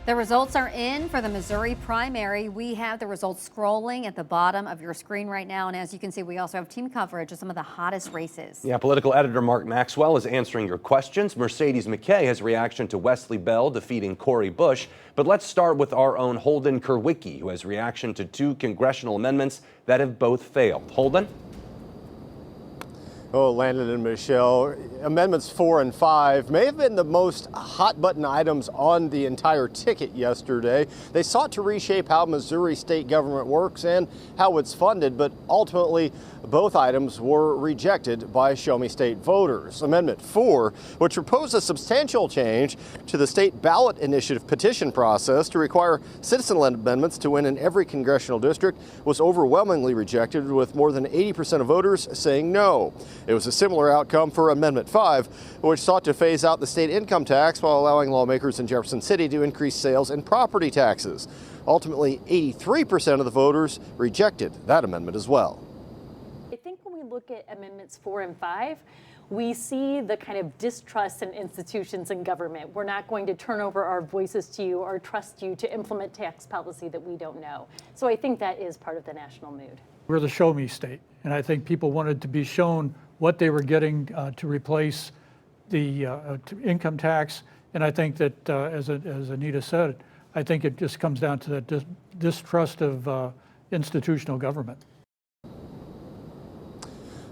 The results are in for the Missouri primary. We have the results scrolling at the bottom of your screen right now. And as you can see, we also have team coverage of some of the hottest races. Yeah, political editor Mark Maxwell is answering your questions. Mercedes McKay has reaction to Wesley Bell defeating Cori Bush. But let's start with our own Holden Kurwicki, who has reaction to two congressional amendments that have both failed. Holden? Oh, Landon and Michelle, Amendments 4 and 5 may have been the most hot-button items on the entire ticket yesterday. They sought to reshape how Missouri state government works and how it's funded, but ultimately both items were rejected by Show Me State voters. Amendment 4, which proposed a substantial change to the state ballot initiative petition process to require citizen-led amendments to win in every congressional district, was overwhelmingly rejected, with more than 80% of voters saying no. It was a similar outcome for Amendment 5, which sought to phase out the state income tax while allowing lawmakers in Jefferson City to increase sales and property taxes. Ultimately, 83% of the voters rejected that amendment as well. I think when we look at Amendments 4 and 5, we see the kind of distrust in institutions and government. We're not going to turn over our voices to you or trust you to implement tax policy that we don't know. So I think that is part of the national mood. We're the show me state, and I think people wanted to be shown what they were getting to replace the income tax. And I think that, as Anita said, I think it just comes down to that distrust of institutional government.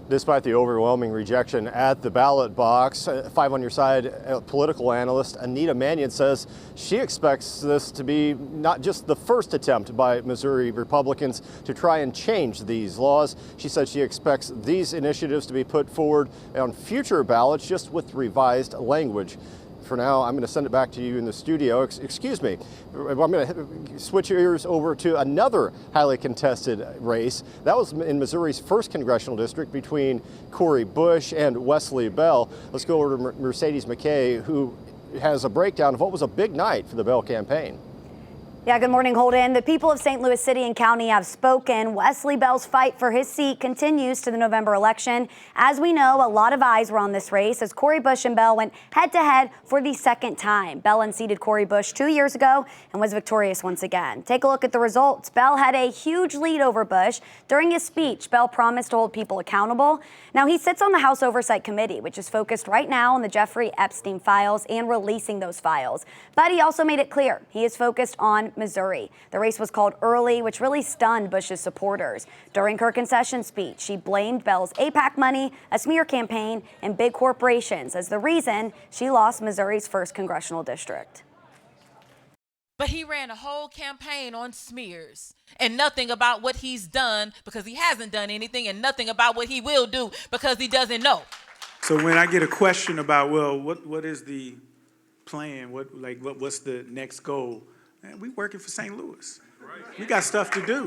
Despite the overwhelming rejection at the ballot box, 5 on Your Side political analyst Anita Manion says she expects this to be not just the first attempt by Missouri Republicans to try and change these laws. She said she expects these initiatives to be put forward on future ballots, just with revised language. For now, I'm going to send it back to you in the studio. Excuse me. I'm going to switch ears over to another highly contested race. That was in Missouri's 1st congressional district between Cori Bush and Wesley Bell. Let's go over to Mercedes McKay, who has a breakdown of what was a big night for the Bell campaign. Yeah, good morning, Holden. The people of St. Louis City and County have spoken. Wesley Bell's fight for his seat continues to the November election. As we know, a lot of eyes were on this race as Cori Bush and Bell went head-to-head for the second time. Bell unseated Cori Bush 2 years ago and was victorious once again. Take a look at the results. Bell had a huge lead over Bush. During his speech, Bell promised to hold people accountable. Now, he sits on the House Oversight Committee, which is focused right now on the Jeffrey Epstein files and releasing those files. But he also made it clear he is focused on Missouri. The race was called early, which really stunned Bush's supporters. During her concession speech, she blamed Bell's AIPAC money, a smear campaign, and big corporations as the reason she lost Missouri's 1st congressional district. But he ran a whole campaign on smears and nothing about what he's done because he hasn't done anything, and nothing about what he will do because he doesn't know. So when I get a question about, well, what is the plan? What's the next goal? Man, we working for St. Louis. We got stuff to do.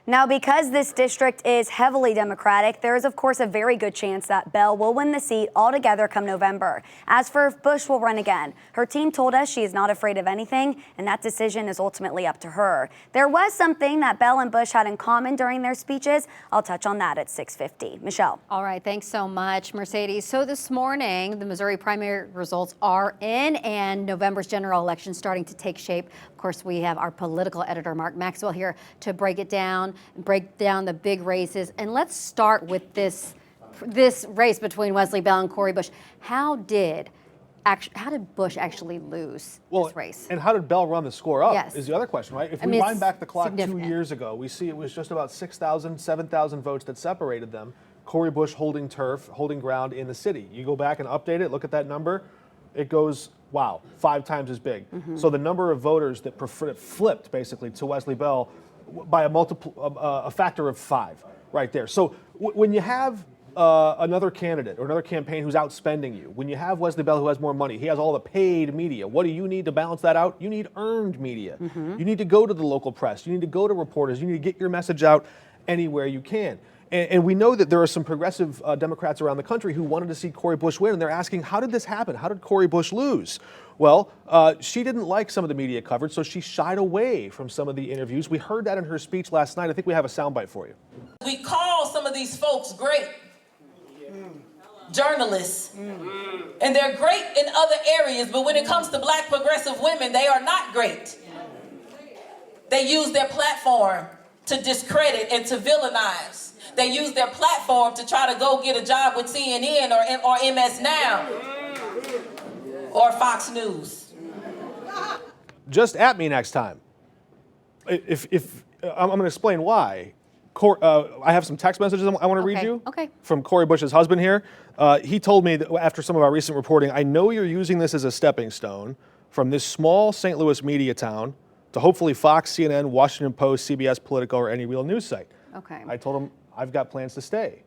Now, because this district is heavily Democratic, there is, of course, a very good chance that Bell will win the seat altogether come November. As for if Bush will run again, her team told us she is not afraid of anything, and that decision is ultimately up to her. There was something that Bell and Bush had in common during their speeches. I'll touch on that at 6:50. Michelle. All right, thanks so much, Mercedes. So this morning, the Missouri primary results are in, and November's general election starting to take shape. Of course, we have our political editor, Mark Maxwell, here to break down the big races. And let's start with this race between Wesley Bell and Cori Bush. How did Bush actually lose this race? And how did Bell run the score up Yes. is the other question, right? If we wind back the clock 2 years ago, we see it was just about 6,000, 7,000 votes that separated them. Cori Bush holding turf, holding ground in the city. You go back and update it, look at that number, it goes, wow, 5 times as big. So the number of voters that flipped basically to Wesley Bell by a factor of 5 right there. So when you have another candidate or another campaign who's outspending you, when you have Wesley Bell who has more money, he has all the paid media, what do you need to balance that out? You need earned media. You need to go to the local press. You need to go to reporters. You need to get your message out anywhere you can. And we know that there are some progressive Democrats around the country who wanted to see Cori Bush win, and they're asking, how did this happen? How did Cori Bush lose? Well, she didn't like some of the media coverage, so she shied away from some of the interviews. We heard that in her speech last night. I think we have a soundbite for you. We call some of these folks great. journalists. And they're great in other areas, but when it comes to black progressive women, they are not great. They use their platform to discredit and to villainize. They use their platform to try to go get a job with CNN or MS Now or Fox News. Just at me next time. If I'm going to explain why. I have some text messages I want to read you. Okay. From Cori Bush's husband here. He told me that after some of our recent reporting, I know you're using this as a stepping stone from this small St. Louis media town to hopefully Fox, CNN, Washington Post, CBS, Politico, or any real news site. Okay. I told him I've got plans to stay.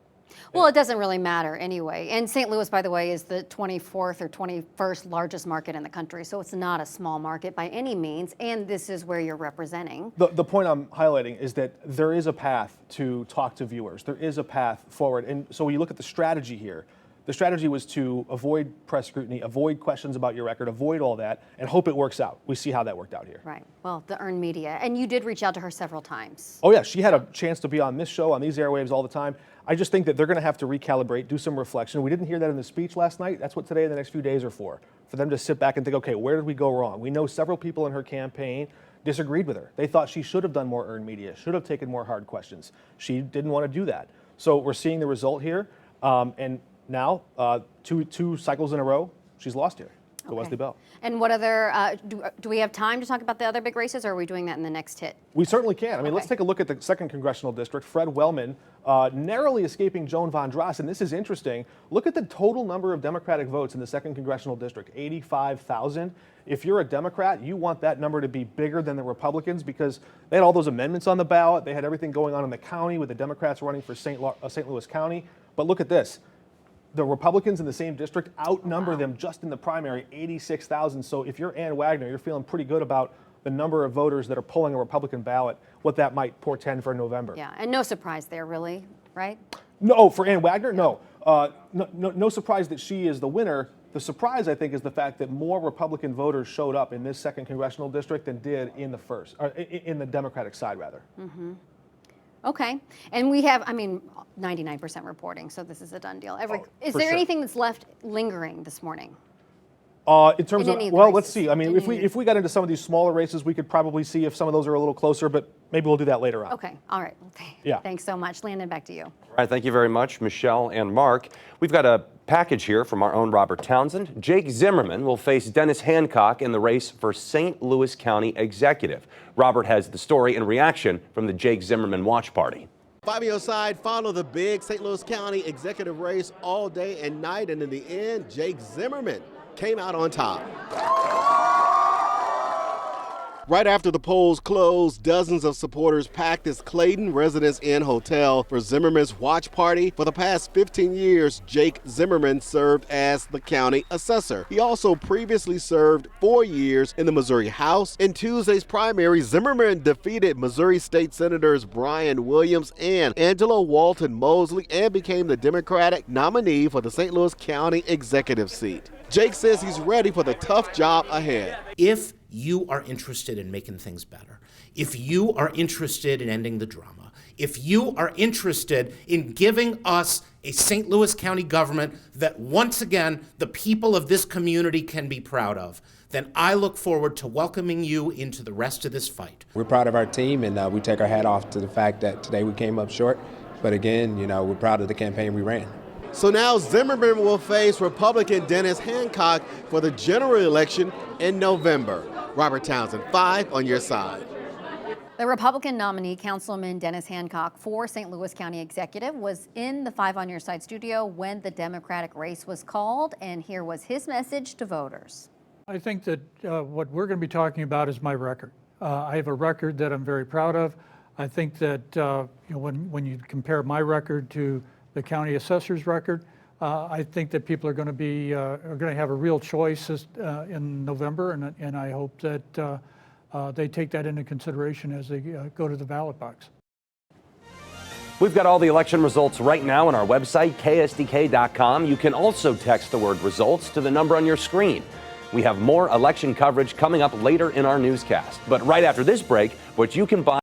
Well, it doesn't really matter anyway. And St. Louis, by the way, is the 24th or 21st largest market in the country. So it's not a small market by any means. And this is where you're representing. The point I'm highlighting is that there is a path to talk to viewers. There is a path forward. And so when you look at the strategy here, the strategy was to avoid press scrutiny, avoid questions about your record, avoid all that, and hope it works out. We see how that worked out here. Right. Well, the earned media. And you did reach out to her several times. Oh, yeah. She had a chance to be on this show, on these airwaves all the time. I just think that they're going to have to recalibrate, do some reflection. We didn't hear that in the speech last night. That's what today and the next few days are for them to sit back and think, okay, where did we go wrong? We know several people in her campaign disagreed with her. They thought she should have done more earned media, should have taken more hard questions. She didn't want to do that. So we're seeing the result here. And now, two cycles in a row, she's lost here to Wesley Bell. And what other, do we have time to talk about the other big races, or are we doing that in the next hit? We certainly can. I mean, let's take a look at the 2nd Congressional District. Fred Wellman narrowly escaping Joan Von Dross. And this is interesting. Look at the total number of Democratic votes in the 2nd Congressional District, 85,000. If you're a Democrat, you want that number to be bigger than the Republicans because they had all those amendments on the ballot. They had everything going on in the county with the Democrats running for St. Louis County. But look at this. The Republicans in the same district outnumber them just in the primary, 86,000. So if you're Ann Wagner, you're feeling pretty good about the number of voters that are pulling a Republican ballot, what that might portend for November. Yeah, and no surprise there, really, right? No, for Ann Wagner, no. No surprise that she is the winner. The surprise, I think, is the fact that more Republican voters showed up in this 2nd Congressional District than did in the first, or in the Democratic side, rather. Mm-hmm. Okay. And we have, 99% reporting, so this is a done deal. Is there anything that's left lingering this morning? In terms of, well, let's see. I mean, if we got into some of these smaller races, we could probably see if some of those are a little closer, but maybe we'll do that later on. Okay. All right. Yeah. Thanks so much. Landon, back to you. All right, thank you very much, Michelle and Mark. We've got a package here from our own Robert Townsend. Jake Zimmerman will face Dennis Hancock in the race for St. Louis County Executive. Robert has the story and reaction from the Jake Zimmerman watch party. 5 on your side, follow the big St. Louis County executive race all day and night, and in the end, Jake Zimmerman came out on top. Right after the polls closed, dozens of supporters packed this Clayton Residence Inn hotel for Zimmerman's watch party. For the past 15 years, Jake Zimmerman served as the county assessor. He also previously served 4 years in the Missouri House. In Tuesday's primary, Zimmerman defeated Missouri State Senators Brian Williams and Angela Walton Mosley and became the Democratic nominee for the St. Louis County executive seat. Jake says he's ready for the tough job ahead. If you are interested in making things better, if you are interested in ending the drama, if you are interested in giving us a St. Louis County government that once again the people of this community can be proud of, then I look forward to welcoming you into the rest of this fight. We're proud of our team, and we take our hat off to the fact that today we came up short. But again, we're proud of the campaign we ran. So now Zimmerman will face Republican Dennis Hancock for the general election in November. Robert Townsend, 5 on your side. The Republican nominee, Councilman Dennis Hancock, for St. Louis County Executive, was in the 5 on your side studio when the Democratic race was called, and here was his message to voters. I think that what we're going to be talking about is my record. I have a record that I'm very proud of. I think that when you compare my record to the county assessor's record, I think that people are going to be are going to have a real choice in November, and I hope that they take that into consideration as they go to the ballot box. We've got all the election results right now on our website, ksdk.com. You can also text the word results to the number on your screen. We have more election coverage coming up later in our newscast. But right after this break, what you can buy